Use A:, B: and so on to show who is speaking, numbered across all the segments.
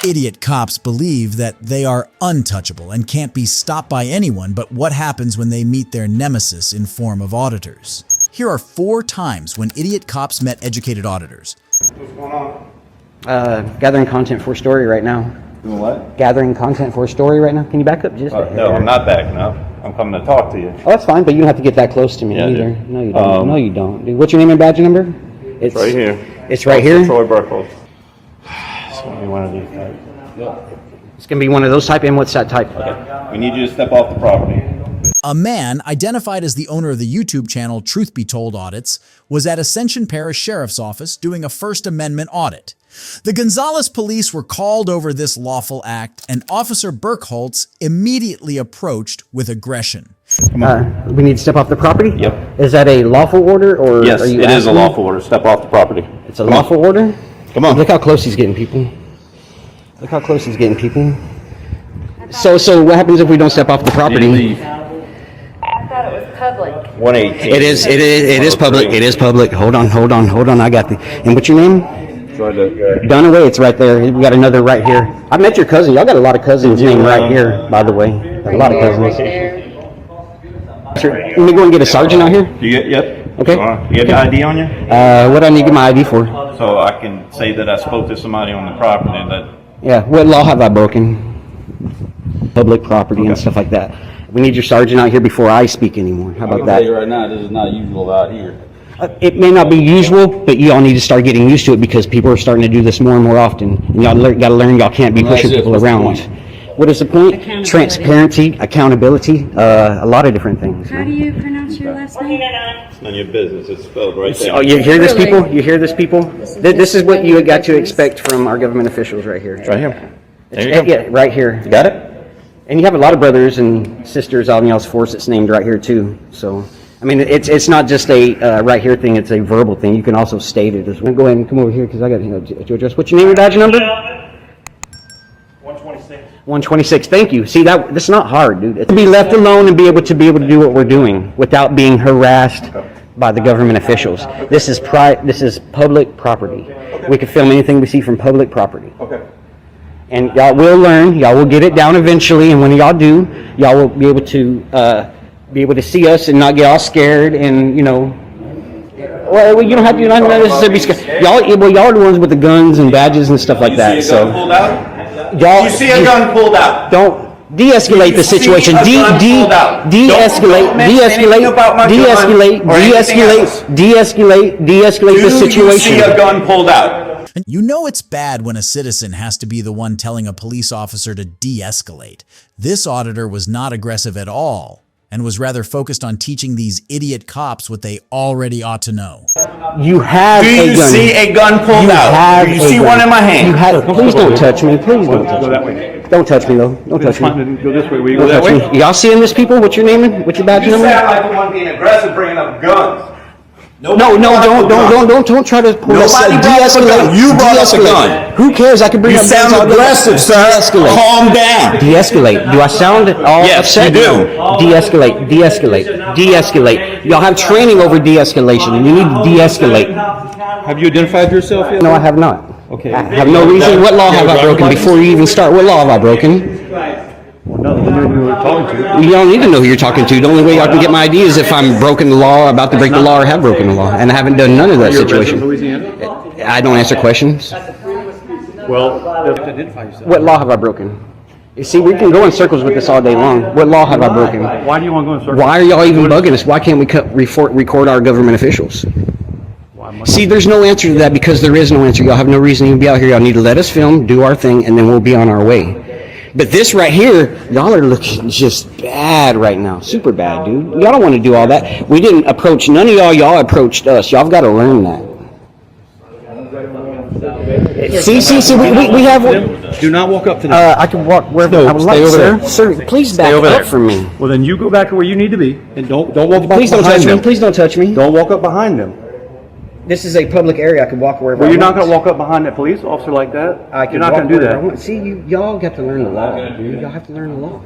A: Idiot cops believe that they are untouchable and can't be stopped by anyone, but what happens when they meet their nemesis in form of auditors? Here are 4 times when idiot cops met educated auditors.
B: What's going on?
C: Gathering content for a story right now.
B: Doing what?
C: Gathering content for a story right now. Can you back up just a hair?
B: No, I'm not backing up. I'm coming to talk to you.
C: Oh, that's fine, but you don't have to get that close to me either.
B: Dude.
C: No, you don't. No, you don't. Dude, what's your name and badge number?
B: It's right here.
C: It's right here?
B: Troy Burkholz. It's going to be one of these types.
C: It's going to be one of those type, and what's that type?
B: Okay. We need you to step off the property.
A: A man, identified as the owner of the YouTube channel Truth Be Told Audits, was at Ascension Parish Sheriff's Office doing a First Amendment audit. The Gonzales police were called over this lawful act, and Officer Burkholz immediately approached with aggression.
C: We need to step off the property?
B: Yep.
C: Is that a lawful order, or
B: Yes,
C: are you
B: it is a
C: asking?
B: lawful order. Step off the property.
C: It's a lawful order?
B: Come on.
C: Look how close he's getting, people. Look how close he's getting, people. So what happens if we don't step off the property?
D: I thought it was public.
B: 118.
C: It is public. It is public. Hold on. I got the. And what's your name? Dunaway. It's right there. We got another right here. I met your cousin. Y'all got a lot of cousins named right here, by the way. A lot of cousins. Let me go and get a sergeant out here.
B: Yep.
C: Okay.
B: You have your ID on you?
C: What do I need to get my ID for?
B: So I can say that I spoke to somebody on the property that...
C: Yeah. What law have I broken? Public property and stuff like that. We need your sergeant out here before I speak anymore. How about that?
E: I'll tell you right now, this is not usual out here.
C: It may not be usual, but you all need to start getting used to it because people are starting to do this more and more often. And y'all got to learn y'all can't be pushing people around. What is the point? Transparency, accountability, a lot of different things.
D: How do you pronounce your last name?
B: It's none of your business. It's spelled right there.
C: Oh, you hear this, people? You hear this, people? This is what you got to expect from our government officials right here.
B: Right here. There you go.
C: Yeah, right here.
B: You got it?
C: And you have a lot of brothers and sisters out in y'all's force that's named right here too. So, I mean, it's not just a right here thing, it's a verbal thing. You can also state it as well. Go ahead and come over here because I got to address. What's your name and badge number?
B: 126.
C: 126. Thank you. See, that's not hard, dude. To be left alone and be able to do what we're doing without being harassed by the government officials. This is public property. We can film anything we see from public property.
B: Okay.
C: And y'all will learn, y'all will get it down eventually, and when y'all do, y'all will be able to see us and not get all scared and, you know, well, you don't have to, not necessarily be scared. Y'all are the ones with the guns and badges and stuff like that, so.
B: You see a gun pulled out?
C: Don't de-escalate the situation. De-escalate the situation.
B: You see a gun pulled out?
A: You know it's bad when a citizen has to be the one telling a police officer to de-escalate. This auditor was not aggressive at all and was rather focused on teaching these idiot cops what they already ought to know.
C: You have a gun.
B: Do you see a gun pulled out? Do you see one in my hand?
C: Please don't touch me. Please don't touch me.
B: Go that way.
C: Don't touch me, though. Don't touch me.
B: Go this way. Will you
C: Don't
B: go that
C: touch
B: way?
C: me. Y'all seeing this, people? What's your name? What's your badge
B: You
C: number?
B: sound like the one being aggressive, bringing up guns.
C: No, don't try to pull us.
B: Nobody brought up a gun. You brought up a gun.
C: Who cares? I can bring
B: You
C: up guns
B: sound
C: all day.
B: aggressive, sir.
C: De-escalate.
B: Calm down.
C: De-escalate. Do I sound all
B: Yes,
C: upset?
B: you do.
C: De-escalate. De-escalate. Y'all have training over de-escalation, and you need to de-escalate.
E: Have you identified yourself yet?
C: No, I have not.
E: Okay.
C: I have no reason. What law have I broken before you even start? What law have I broken?
E: No, you know who we're talking to.
C: You don't need to know who you're talking to. The only way y'all can get my ID is if I'm broken the law, about to break the law, or have broken the law. And I haven't done none of that
E: You're a resident
C: situation.
E: of Louisiana?
C: I don't answer questions.
E: Well, you have to identify yourself.
C: What law have I broken? You see, we can go in circles with this all day long. What law have I broken?
E: Why do you want to go in circles?
C: Why are y'all even bugging us? Why can't we record our government officials? See, there's no answer to that because there is no answer. Y'all have no reason to even be out here. Y'all need to let us film, do our thing, and then we'll be on our way. But this right here, y'all are looking just bad right now. Super bad, dude. Y'all don't want to do all that. We didn't approach, none of y'all approached us. Y'all have got to learn that. See, we have...
E: Do not walk up to them.
C: I can walk wherever I would like,
E: stay over
C: sir.
E: there.
C: Sir, please back
E: over
C: up
E: there.
C: from me.
E: Well, then you go back to where you need to be, and don't walk
C: Please don't touch
E: behind
C: me.
E: them.
C: Please don't touch me.
E: Don't walk up behind them.
C: This is a public area. I can walk wherever I
E: Well,
C: want.
E: you're not going to walk up behind that police officer like that.
C: I can
E: You're not
C: walk
E: going to do
C: wherever I
E: that.
C: want. See, y'all got to learn the law, dude. Y'all have to learn the law.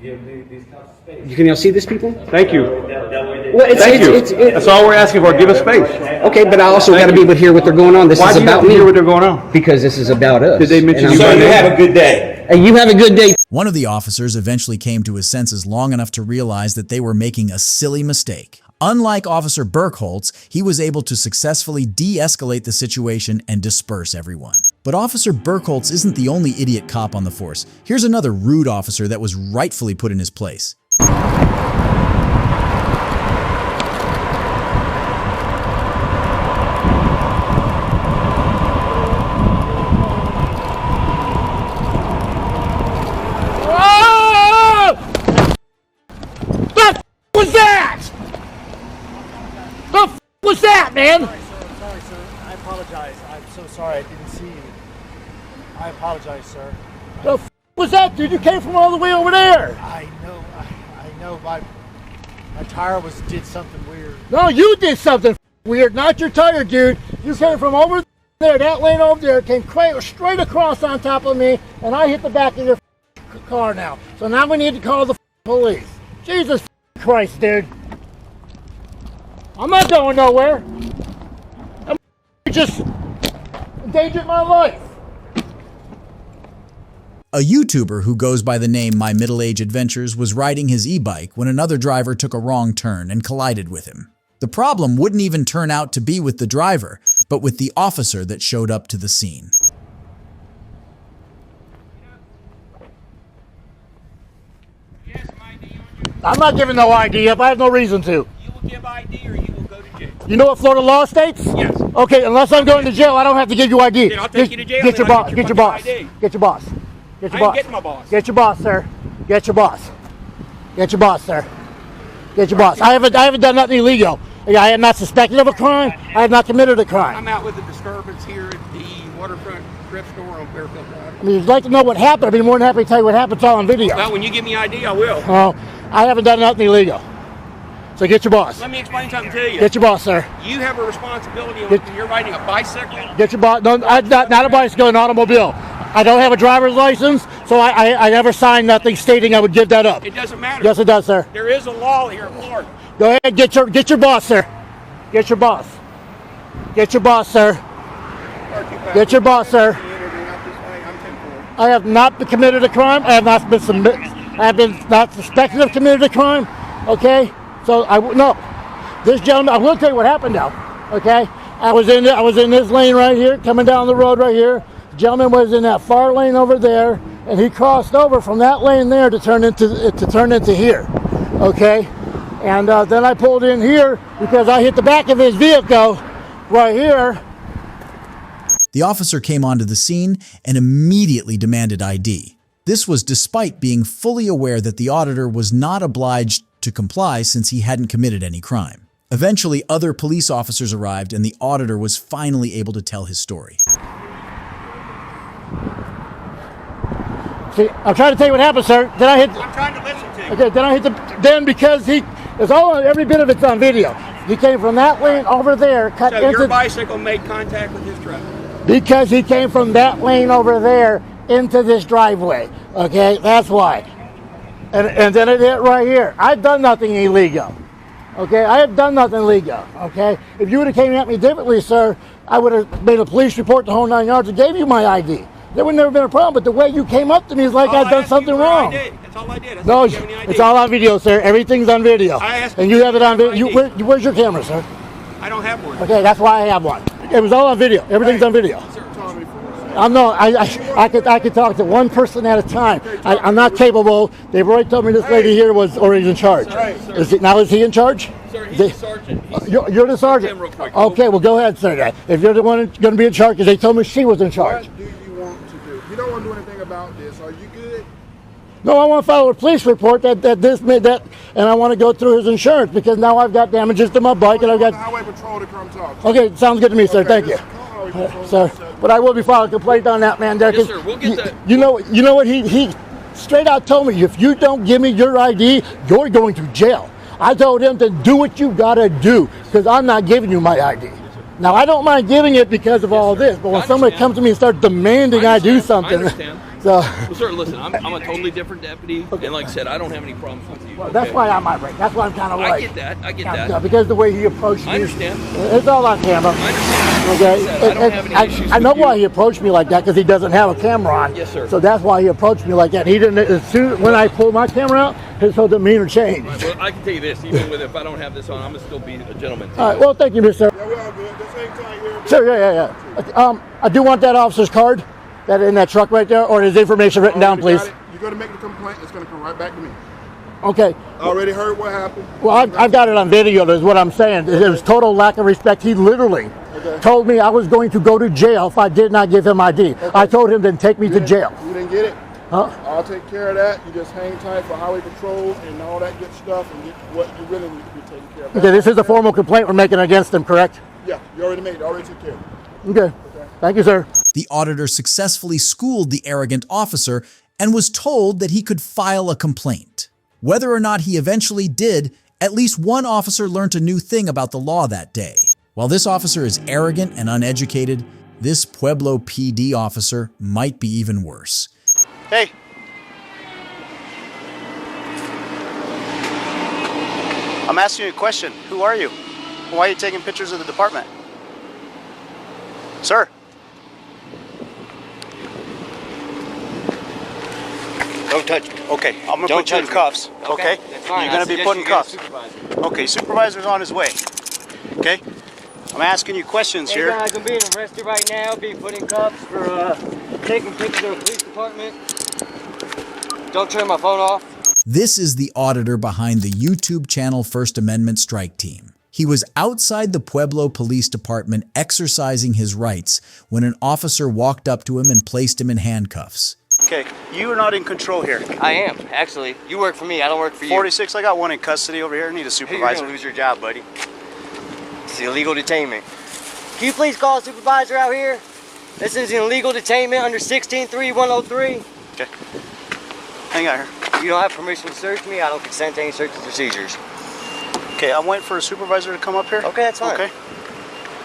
C: You can y'all see this, people?
E: Thank you.
C: Well,
E: Thank you. That's all we're asking for. Give us space.
C: okay, but I also got to be able to hear what they're going on. This
E: Why
C: is
E: do you have
C: about
E: to
C: me.
E: hear what they're going on?
C: Because this is about us.
E: Did they mention
C: And
E: you
C: I'm-
E: by name?
F: Have a good day.
C: And you have a good day.
A: One of the officers eventually came to his senses long enough to realize that they were making a silly mistake. Unlike Officer Burkholz, he was able to successfully de-escalate the situation and disperse everyone. But Officer Burkholz isn't the only idiot cop on the force. Here's another rude officer that was rightfully put in his place.
G: Was that? The f was that, man?
H: Sorry, sir. I apologize. I'm so sorry. I didn't see you. I apologize, sir.
G: The f was that, dude? You came from all the way over there.
H: I know. My tire did something weird.
G: No, you did something weird. Not your tire, dude. You came from over there. That lane over there came straight across on top of me, and I hit the back of your car now. So now we need to call the police. Jesus Christ, dude. I'm not going nowhere. I'm just endangered my life.
A: A YouTuber who goes by the name My Middle Age Adventures was riding his e-bike when another driver took a wrong turn and collided with him. The problem wouldn't even turn out to be with the driver, but with the officer that showed up to the scene.
G: I'm not giving no ID up. I have no reason to.
F: You will give ID or you will go to jail.
G: You know what Florida law states?
F: Yes.
G: Okay, unless I'm going to jail, I don't have to give you ID.
F: Then I'll take you to jail
G: Get your
F: and I'll
G: boss.
F: get
G: Get
F: your
G: your boss.
F: fucking ID.
G: Get your boss. Get your
F: I ain't
G: boss.
F: getting my boss.
G: Get your boss, sir. Get your boss. Get your boss, sir. Get your boss. I haven't done nothing illegal. I am not suspected of a crime. I have not committed a crime.
F: I'm out with a disturbance here at the waterfront thrift store on Fairfield Drive.
G: I mean, if you'd like to know what happened, I'd be more than happy to tell you what happened. It's all on video.
F: Well, when you give me ID, I will.
G: Oh, I haven't done nothing illegal. So get your boss.
F: Let me explain something to you.
G: Get your boss, sir.
F: You have a responsibility
G: Get-
F: when you're riding a bicycle.
G: Get your boss. No, not a bicycle, an automobile. I don't have a driver's license, so I never signed nothing stating I would give that up.
F: It doesn't matter.
G: Yes, it does, sir.
F: There is a law here in Florida.
G: Go ahead, get your boss, sir. Get your boss. Get your boss, sir. Get your boss, sir. I have not committed a crime. I have not been not suspected of committed a crime. Okay, so no. This gentleman, I will tell you what happened now. Okay, I was in this lane right here, coming down the road right here. The gentleman was in that far lane over there, and he crossed over from that lane there to turn into here. Okay, and then I pulled in here because I hit the back of his vehicle right here.
A: The officer came onto the scene and immediately demanded ID. This was despite being fully aware that the auditor was not obliged to comply since he hadn't committed any crime. Eventually, other police officers arrived and the auditor was finally able to tell his story.
G: See, I'm trying to tell you what happened, sir. Then I hit.
F: I'm trying to listen to you.
G: Okay, then I hit then because it's all every bit of it's on video. He came from that lane over there, cut
F: So your
G: into
F: bicycle made contact with his truck.
G: because he came from that lane over there into this driveway. Okay, that's why. And then it hit right here. I've done nothing illegal. Okay, I have done nothing illegal. Okay, if you would have came at me differently, sir, I would have made a police report the whole 9 yards and gave you my ID. There would never been a problem. But the way you came up to me is like I've done something wrong.
F: That's all I did. That's
G: No,
F: all I gave you ID.
G: it's all on video, sir. Everything's on video.
F: I asked
G: And
F: you
G: you have it on
F: for
G: video.
F: ID.
G: Where's your camera, sir?
F: I don't have one.
G: Okay, that's why I have one. It was all on video. Everything's on video. I'm no. I could talk to one person at a time. I'm not capable. They've already told me this lady here was already in charge. Is he in charge?
F: Sir, he's the sergeant.
G: You're the sergeant.
F: Him real quick.
G: Okay, well go ahead, sir. If you're the one going to be in charge, because they told me she was in charge.
I: What do you want to do? You don't want to do anything about this. Are you good?
G: No, I want to file a police report that this made that, and I want to go through his insurance because now I've got damages to my bike and I've got.
I: Highway Patrol to come talk to you.
G: Okay, sounds good to me, sir. Thank you. Sir, but I will be filing a complaint on that man there.
F: Yes, sir. We'll get that.
G: You know what? He straight out told me, if you don't give me your ID, you're going to jail. I told him to do what you gotta do, because I'm not giving you my ID. Now, I don't mind giving it because of all this, but when somebody comes to me and starts demanding I do something,
F: I understand.
G: So,
F: Well, sir, listen, I'm a totally different deputy, and like I said, I don't have any problems with you.
G: well, that's why I'm irate. That's why I'm kind of like.
F: I get that. I get that.
G: Because the way he approached me.
F: I understand.
G: It's all on camera.
F: I understand.
G: Okay.
F: Like I said, I don't have any issues
G: I know
F: with
G: why
F: you.
G: he approached me like that, because he doesn't have a camera on.
F: Yes, sir.
G: So that's why he approached me like that. He didn't. As soon when I pulled my camera out, his whole demeanor changed.
F: Right, well, I can tell you this, even with if I don't have this on, I'm gonna still be a gentleman.
G: All right. Well, thank you, Mr.
I: Yeah, we're all good. This ain't time here.
G: Sure. Yeah. I do want that officer's card. That in that truck right there, or his information written down, please.
I: You're going to make the complaint. It's going to come right back to me.
G: Okay.
I: Already heard what happened.
G: Well, I've got it on video, is what I'm saying. It was total lack of respect. He literally told me I was going to go to jail if I did not give him ID. Okay. I told him then take me to jail.
I: You didn't get it?
G: Huh?
I: I'll take care of that. You just hang tight for highway patrol and all that good stuff and get what you really need to be taken care of.
G: Okay, this is a formal complaint we're making against him, correct?
I: Yeah, you already made it. Already took care of it.
G: Okay. Thank you, sir.
A: The auditor successfully schooled the arrogant officer and was told that he could file a complaint. Whether or not he eventually did, at least one officer learned a new thing about the law that day. While this officer is arrogant and uneducated, this Pueblo PD officer might be even worse.
H: Hey. I'm asking you a question. Who are you? Why are you taking pictures of the department? Sir. Don't touch me. Okay, I'm going to put you in cuffs. Okay? You're going to be put in cuffs. Okay, supervisor's on his way. Okay? I'm asking you questions here.
J: Hey guys, I'm being arrested right now, being put in cuffs for taking pictures of the police department. Don't turn my phone off.
A: This is the auditor behind the YouTube channel First Amendment Strike Team. He was outside the Pueblo Police Department exercising his rights when an officer walked up to him and placed him in handcuffs.
H: Okay, you are not in control here.
J: I am, actually. You work for me, I don't work for you.
H: 46, I got one in custody over here. I need a supervisor.
J: You're gonna lose your job, buddy. It's illegal detainment. Can you please call a supervisor out here? This is an illegal detainment under 16.3.103.
H: Okay. Hang out here.
J: You don't have permission to search me. I don't consent to any search procedures.
H: Okay, I'm waiting for a supervisor to come up here.
J: Okay, that's fine.
H: Okay.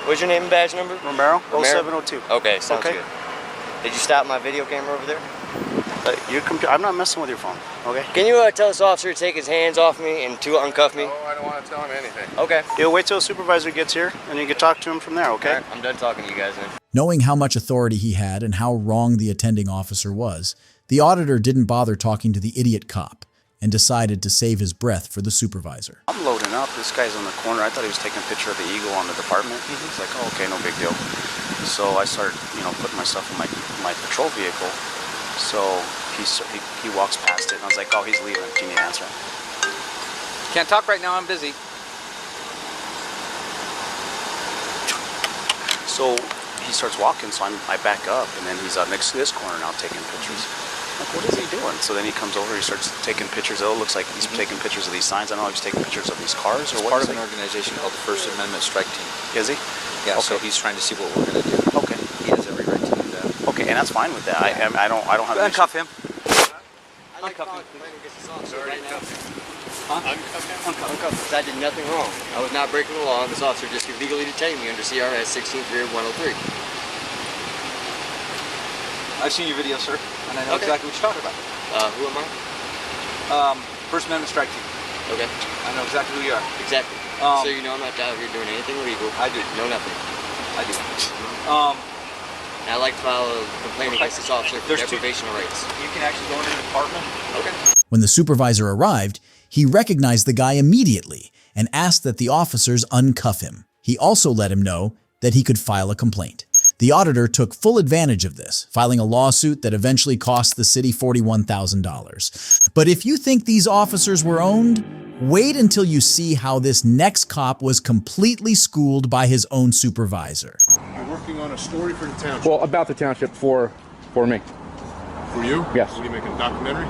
J: What's your name and badge number?
H: Romero, 0702.
J: Okay, sounds good. Did you stop my video camera over there?
H: I'm not messing with your phone, okay?
J: Can you tell this officer to take his hands off me and to uncuff me?
I: No, I don't want to tell him anything.
J: Okay.
H: You'll wait till a supervisor gets here, and you can talk to him from there, okay?
J: All right, I'm done talking to you guys then.
A: Knowing how much authority he had and how wrong the attending officer was, the auditor didn't bother talking to the idiot cop and decided to save his breath for the supervisor.
H: I'm loading up. This guy's on the corner. I thought he was taking a picture of the eagle on the department. He's like, oh, okay, no big deal. So I start, putting myself in my patrol vehicle. So he walks past it, and I was like, oh, he's leaving. Can you answer him?
K: Can't talk right now. I'm busy.
H: So he starts walking, so I back up, and then he's next to this corner now taking pictures. I'm like, what is he doing? So then he comes over, he starts taking pictures. Oh, it looks like he's taking pictures of these signs. I don't know if he's taking pictures of these cars or what.
K: He's part of an organization called the First Amendment Strike Team.
H: Is he?
K: Yeah,
H: okay.
K: so he's trying to see what we're going to do.
H: Okay.
K: He has every right to do that.
H: Okay, and that's fine with that. I don't have an
K: Uncuff him.
J: Uncuff him. Uncuff him. Because I did nothing wrong. I was not breaking the law. This officer just illegally detained me under CRS 16.3.103.
K: I've seen your video, sir, and I know exactly what you're talking about.
J: Who am I?
K: First Amendment Strike Team.
J: Okay.
K: I know exactly who you are.
J: Exactly. So you know I'm not out here doing anything illegal.
K: I do.
J: No, nothing.
K: I do.
J: And I'd like to file a complaint against this officer for deprivation of rights.
K: You can actually go into the department.
J: Okay.
A: When the supervisor arrived, he recognized the guy immediately and asked that the officers uncuff him. He also let him know that he could file a complaint. The auditor took full advantage of this, filing a lawsuit that eventually cost the city $41,000. But if you think these officers were owned, wait until you see how this next cop was completely schooled by his own supervisor.
I: You're working on a story for the township.
E: Well, about the township for me.
I: For you?
E: Yes.
I: What are you making, a documentary?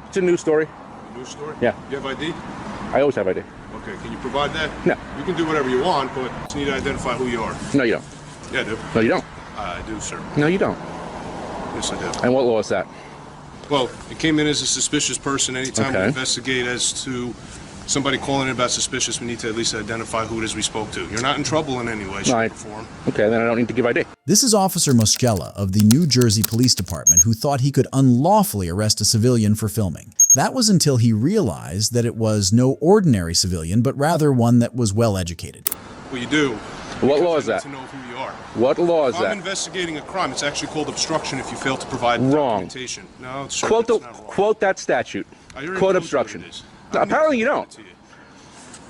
E: It's a news story.
I: A news story?
E: Yeah.
I: You have ID?
E: I always have ID.
I: Okay, can you provide that?
E: No.
I: You can do whatever you want, but you need to identify who you are.
E: No, you don't.
I: Yeah, I do.
E: No, you don't.
I: I do, sir.
E: No, you don't.
I: Yes, I do.
E: And what law is that?
I: Well, it came in as a suspicious person. Anytime we
E: Okay.
I: investigate as to somebody calling in about suspicious, we need to at least identify who it is we spoke to. You're not in trouble in any way, shape, or form.
E: Okay, then I don't need to give ID.
A: This is Officer Moschella of the New Jersey Police Department who thought he could unlawfully arrest a civilian for filming. That was until he realized that it was no ordinary civilian, but rather one that was well educated.
I: Well, you do.
E: What law is that?
I: To know who you are.
E: What law is
I: If
E: that?
I: I'm investigating a crime, it's actually called obstruction if you fail to provide
E: Wrong.
I: documentation. No, sir,
E: Quote,
I: that's not wrong.
E: quote that statute.
I: I already
E: Quote
I: told you
E: obstruction.
I: what it is.
E: No, apparently you don't.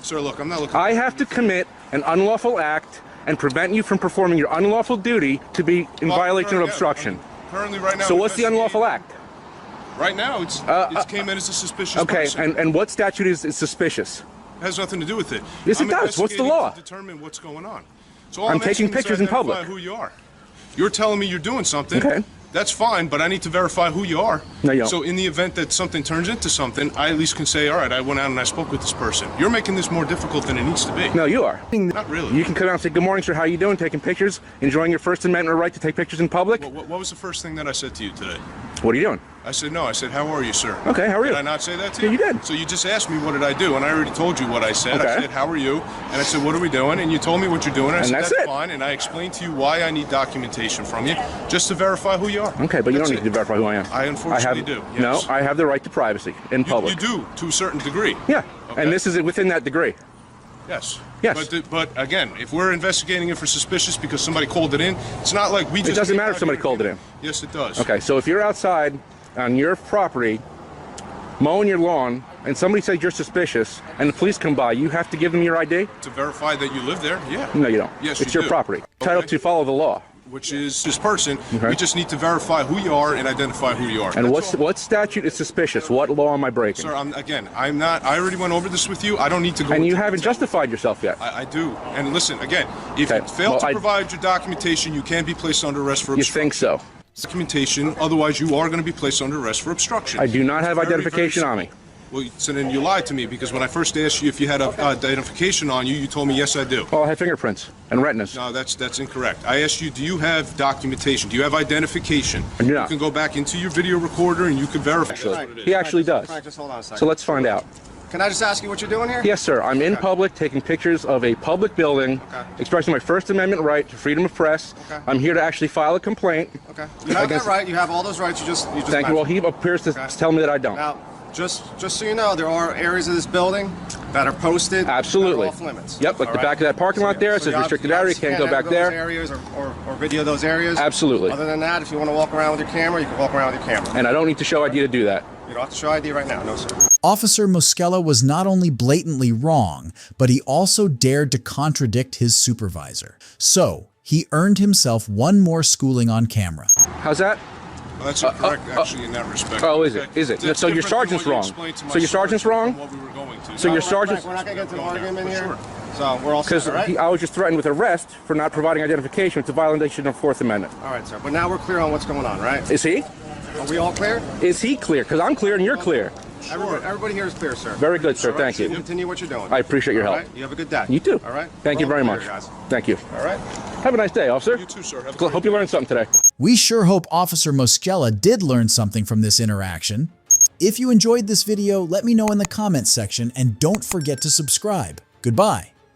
I: Sir, look, I'm not looking.
E: I have to commit an unlawful act and prevent you from performing your unlawful duty to be in violation of obstruction.
I: Currently, right now.
E: So what's the unlawful act?
I: Right now, it came in as a suspicious
E: Okay,
I: person.
E: and what statute is suspicious?
I: It has nothing to do with it.
E: Yes,
I: I'm
E: it does. What's the
I: investigating
E: law?
I: To determine what's going on. So all
E: I'm
I: I'm
E: taking
I: asking is
E: pictures in
I: identify
E: public.
I: Who you are? You're telling me you're doing something.
E: Okay.
I: That's fine, but I need to verify who you are.
E: No, you don't.
I: So in the event that something turns into something, I at least can say, all right, I went out and I spoke with this person. You're making this more difficult than it needs to be.
E: No, you are.
I: Not really.
E: You can come out and say, good morning, sir, how you doing? Taking pictures, enjoying your First Amendment right to take pictures in public?
I: What was the first thing that I said to you today?
E: What are you doing?
I: I said, no. I said, how are you, sir?
E: Okay, how are you?
I: Did I not say that to
E: Yeah,
I: you?
E: you did.
I: So you just asked me what did I do, and I already told you what I said.
E: Okay.
I: I said, how are you? And I said, what are we doing? And you told me what you're doing. And I
E: And
I: said,
E: that's
I: that's
E: it.
I: fine. And I explained to you why I need documentation from you, just to verify who you are.
E: Okay, but you
I: That's
E: don't need to verify who I am.
I: I unfortunately do. Yes.
E: No, I have the right to privacy in public.
I: You do, to a certain degree.
E: Yeah,
I: Okay.
E: and this is within that degree.
I: Yes.
E: Yes.
I: But again, if we're investigating it for suspicious because somebody called it in, it's not like we just...
E: It doesn't
I: came
E: matter
I: out
E: if somebody
I: here-
E: called it in.
I: Yes, it does.
E: Okay, so if you're outside on your property mowing your lawn and somebody says you're suspicious and the police come by, you have to give them your ID?
I: To verify that you live there, yeah.
E: No, you don't.
I: Yes,
E: it's
I: you
E: your
I: do.
E: property. Entitled
I: Okay.
E: to follow the law.
I: Which is this person.
E: Okay.
I: We just need to verify who you are and identify who you are.
E: And
I: That's all.
E: what statute is suspicious? What law am I breaking?
I: Sir, I'm not. I already went over this with you. I don't need to go.
E: And you
I: into
E: haven't
I: detail.
E: justified yourself yet.
I: I do. And listen, again, if
E: Okay,
I: you fail
E: well,
I: to
E: I-
I: provide your documentation, you can be placed under arrest for
E: You
I: obstruction.
E: think so?
I: Documentation. Otherwise, you are going to be placed under arrest for obstruction.
E: I do not have
I: Very, very
E: identification on me.
I: simple. Well, so then you lied to me because when I first asked you if you had identification on you, you told me yes, I do.
E: Oh, I have fingerprints and retinas.
I: No, that's incorrect. I asked you, do you have documentation? Do you have identification?
E: I do not.
I: You can go back into your video recorder and you can verify.
E: Actually, he actually does.
J: Frank, just hold on a second.
E: So let's find out.
J: Can I just ask you what you're doing here?
E: Yes, sir. I'm in public taking pictures of a public building, expressing my First Amendment right to freedom of press.
J: Okay.
E: I'm here to actually file a complaint.
J: Okay. You have that right. You have all those rights. You just
E: Thank you. Well, he appears to tell me that I don't.
J: Now, just so you know, there are areas of this building that are posted.
E: Absolutely.
J: That are off limits.
E: Yep, like
J: All
E: the
J: right?
E: back of that parking lot there. It says
J: you
E: restricted
J: obviously
E: area. Can't go
J: enter
E: back
J: those
E: there.
J: areas or video those areas.
E: Absolutely.
J: Other than that, if you want to walk around with your camera, you can walk around with your camera.
E: And I don't need to show ID to do that.
J: You don't have to show ID right now. No, sir.
A: Officer Moschella was not only blatantly wrong, but he also dared to contradict his supervisor. So, he earned himself one more schooling on camera.
E: How's that?
I: Well, that's incorrect, actually, in that respect.
E: Oh, is it?
I: Okay.
E: Is it?
I: It's
E: So your
I: different than
E: sergeant's
I: what you
E: wrong.
I: explained to my
E: So your sergeant's
I: source
E: wrong?
I: from what we were going to.
E: So your
J: Frank,
E: sergeant's...
J: we're not going to get into an argument here.
I: Sure.
J: So we're all set,
E: Because
J: all right?
E: I was just threatened with arrest for not providing identification. It's a violation of Fourth Amendment.
J: All right, sir. But now we're clear on what's going on, right?
E: Is he?
J: Are we all clear?
E: Is he clear? Because I'm clear and you're clear.
J: Everybody here is clear, sir.
E: Very good, sir.
J: All right,
E: Thank
J: so
E: you.
J: Continue what you're doing.
E: I appreciate your
J: All
E: help.
J: right? You have a good day.
E: You too.
J: All right?
E: Thank you
J: We're all
E: very
J: clear,
E: much.
J: guys.
E: Thank you.
J: All right?
E: Have a nice day, officer.
I: You too, sir. Have a
E: Hope you learned something today.
A: We sure hope Officer Moschella did learn something from this interaction. If you enjoyed this video, let me know in the comments section and don't forget to subscribe. Goodbye.